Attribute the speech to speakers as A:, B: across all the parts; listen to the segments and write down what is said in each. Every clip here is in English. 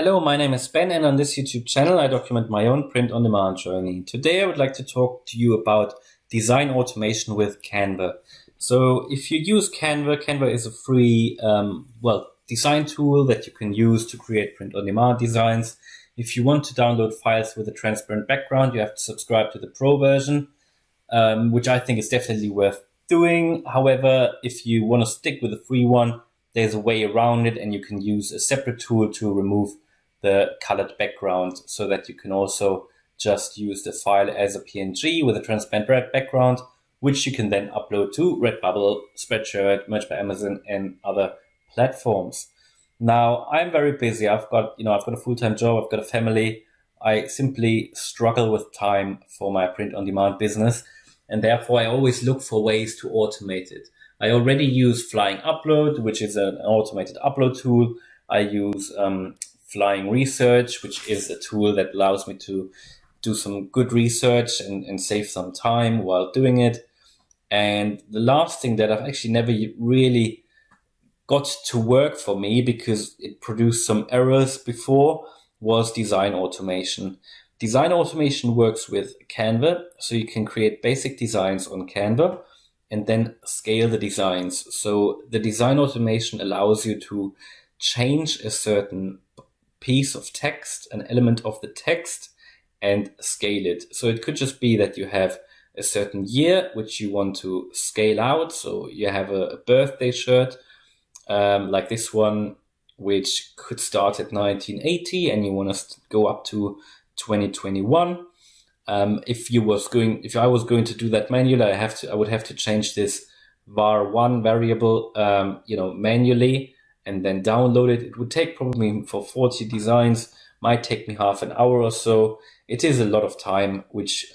A: Hello, my name is Ben, and on this YouTube channel I document my own print-on-demand journey. Today I would like to talk to you about design automation with Canva. So if you use Canva, Canva is a free design tool that you can use to create print-on-demand designs. If you want to download files with a transparent background, you have to subscribe to the Pro version, which I think is definitely worth doing. However, if you want to stick with the free one, there's a way around it, and you can use a separate tool to remove the colored background so that you can also just use the file as a PNG with a transparent background, which you can then upload to Redbubble, Spreadshirt, Merch by Amazon, and other platforms. Now, I'm very busy. I've got a full-time job. I've got a family. I simply struggle with time for my print-on-demand business, and therefore I always look for ways to automate it. I already use Flying Upload, which is an automated upload tool. I use Flying Research, which is a tool that allows me to do some good research and save some time while doing it. And the last thing that I've actually never really got to work for me because it produced some errors before was design automation. Design automation works with Canva, so you can create basic designs on Canva and then scale the designs. So the design automation allows you to change a certain piece of text, an element of the text, and scale it. So it could just be that you have a certain year which you want to scale out. So you have a birthday shirt like this one, which could start at 1980 and you want to go up to 2021. If I was going to do that manually, I would have to change this var1 variable, manually, and then download it. It would take probably for 40 designs, might take me half an hour or so. It is a lot of time, which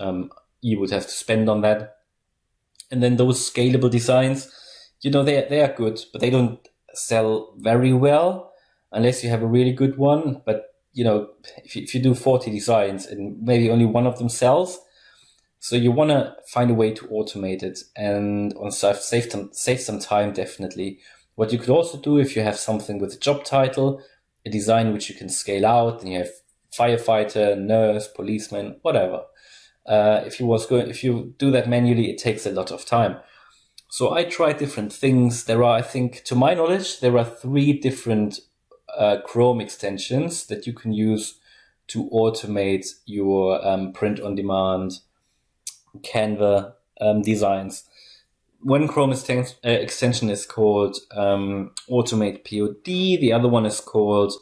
A: you would have to spend on that. And then those scalable designs, they are good, but they don't sell very well unless you have a really good one. But if you do 40 designs and maybe only one of them sells, so you want to find a way to automate it and save some time, definitely. What you could also do, if you have something with a job title, a design which you can scale out, and you have firefighter, nurse, policeman, whatever. If you do that manually, it takes a lot of time. So I tried different things. I think, to my knowledge, there are 3 different Chrome extensions that you can use to automate your print-on-demand Canva designs. One Chrome extension is called Automate POD. The other one is called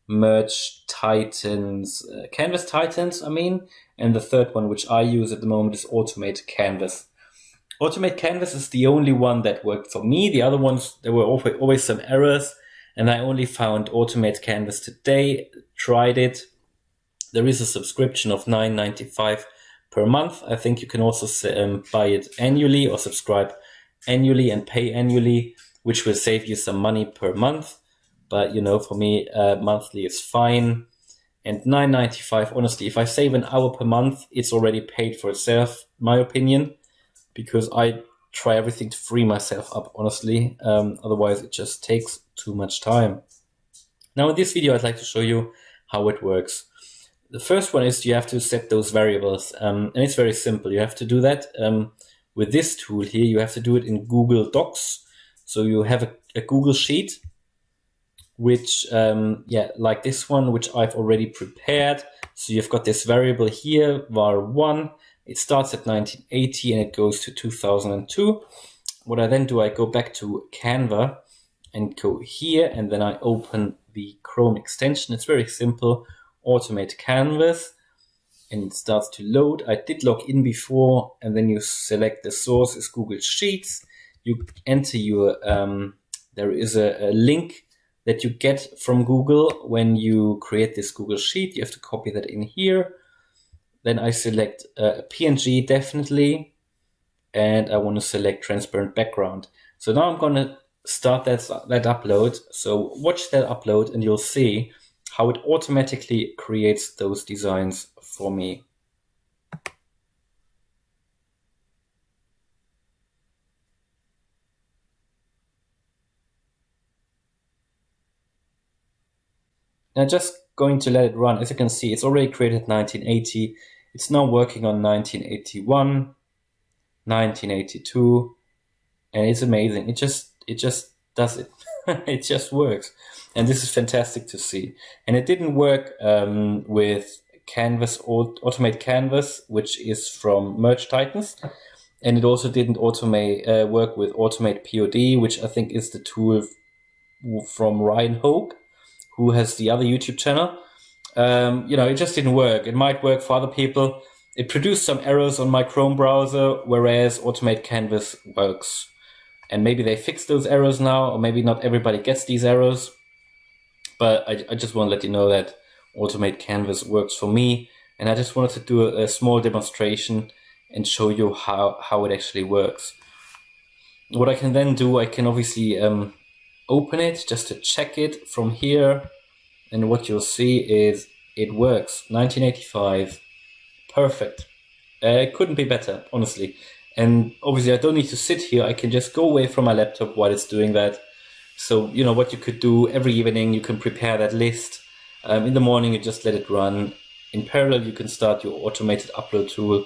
A: Merch Titans, Canvas Titans, and the third one, which I use at the moment, is Automate Canvas. Automate Canvas is the only one that worked for me. The other ones, there were always some errors, and I only found Automate Canvas today, tried it. There is a subscription of $9.95 per month. I think you can also buy it annually or subscribe annually and pay annually, which will save you some money per month. But, for me, monthly is fine. And $9.95, honestly, if I save an hour per month, it's already paid for itself, my opinion, because I try everything to free myself up, honestly. Otherwise, it just takes too much time. Now, in this video, I'd like to show you how it works. The first one is you have to set those variables, and it's very simple. You have to do that with this tool here. You have to do it in Google Docs. So you have a Google Sheet, which, like this one, which I've already prepared. So you've got this variable here, var1. It starts at 1980 and it goes to 2002. What I then do, I go back to Canva and go here, and then I open the Chrome extension. It's very simple. Automate Canvas, and it starts to load. I did log in before, and then you select the source is Google Sheets. You enter your, there is a link that you get from Google when you create this Google Sheet. You have to copy that in here. Then I select a PNG, definitely, and I want to select transparent background. So now I'm going to start that upload. So watch that upload and you'll see how it automatically creates those designs for me. Now just going to let it run. As you can see, it's already created 1980. It's now working on 1981, 1982, and it's amazing. It just does it. It just works. And this is fantastic to see. And it didn't work with Canvas, Automate Canvas, which is from Merge Titans. And it also didn't work with Automate POD, which I think is the tool from Ryan Hogue, who has the other YouTube channel. It just didn't work. It might work for other people. It produced some errors on my Chrome browser, whereas Automate Canvas works. And maybe they fixed those errors now, or maybe not everybody gets these errors. But I just want to let you know that Automate Canvas works for me. And I just wanted to do a small demonstration and show you how it actually works. What I can then do, I can obviously open it just to check it from here. And what you'll see is it works. 1985, perfect. It couldn't be better, honestly. And obviously I don't need to sit here. I can just go away from my laptop while it's doing that. So, what you could do every evening, you can prepare that list. In the morning, you just let it run. In parallel, you can start your automated upload tool.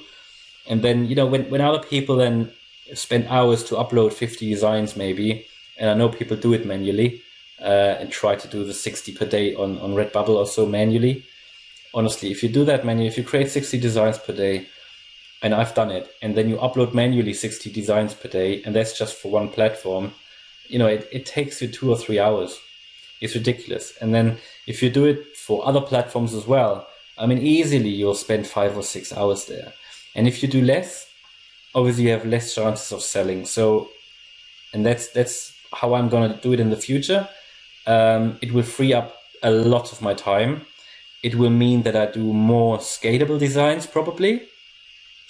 A: And then, when other people then spend hours to upload 50 designs maybe, and I know people do it manually, and try to do the 60 per day on Redbubble or so manually. Honestly, if you do that manually, if you create 60 designs per day, and I've done it, and then you upload manually 60 designs per day, and that's just for one platform, it takes you 2 or 3 hours. It's ridiculous. And then if you do it for other platforms as well, easily you'll spend 5 or 6 hours there. And if you do less, obviously you have less chances of selling. So, and that's how I'm going to do it in the future. It will free up a lot of my time. It will mean that I do more scalable designs probably,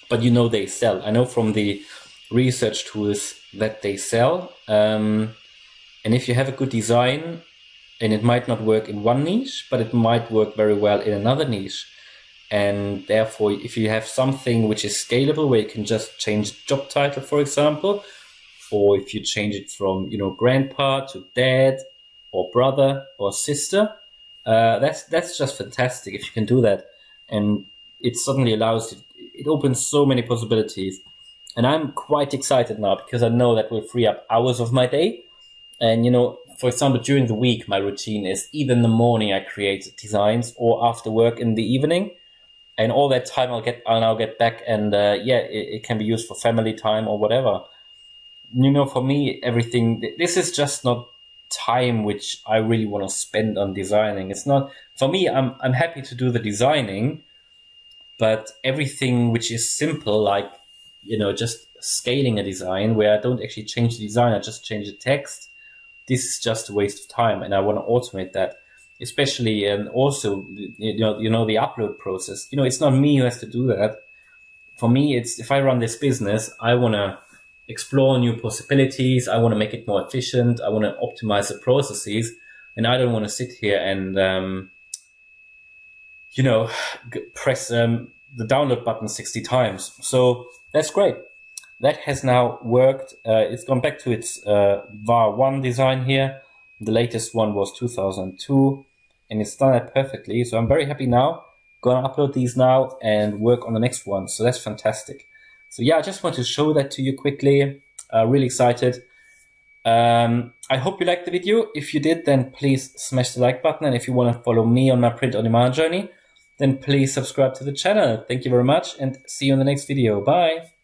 A: but they sell. I know from the research tools that they sell. And if you have a good design, and it might not work in one niche, but it might work very well in another niche. And therefore, if you have something which is scalable, where you can just change job title, for example, or if you change it from, grandpa to dad or brother or sister, that's just fantastic if you can do that. And it suddenly it opens so many possibilities. And I'm quite excited now because I know that will free up hours of my day. And, for example, during the week, my routine is either in the morning I create designs or after work in the evening. And all that time I'll now get back and it can be used for family time or whatever. For me, this is just not time which I really want to spend on designing. It's not, for me, I'm happy to do the designing, but everything which is simple, like, just scaling a design where I don't actually change the design, I just change the text. This is just a waste of time, and I want to automate that. Especially, and also, the upload process. It's not me who has to do that. For me, it's if I run this business, I want to explore new possibilities. I want to make it more efficient. I want to optimize the processes, and I don't want to sit here and press the download button 60 times. So that's great. That has now worked. It's gone back to its VAR1 design here. The latest one was 2002, and it's done it perfectly. So I'm very happy now. Gonna upload these now and work on the next one. So that's fantastic. So yeah, I just want to show that to you quickly. Really excited. I hope you liked the video. If you did, then please smash the like button. And if you want to follow me on my print-on-demand journey, then please subscribe to the channel. Thank you very much, and see you in the next video. Bye.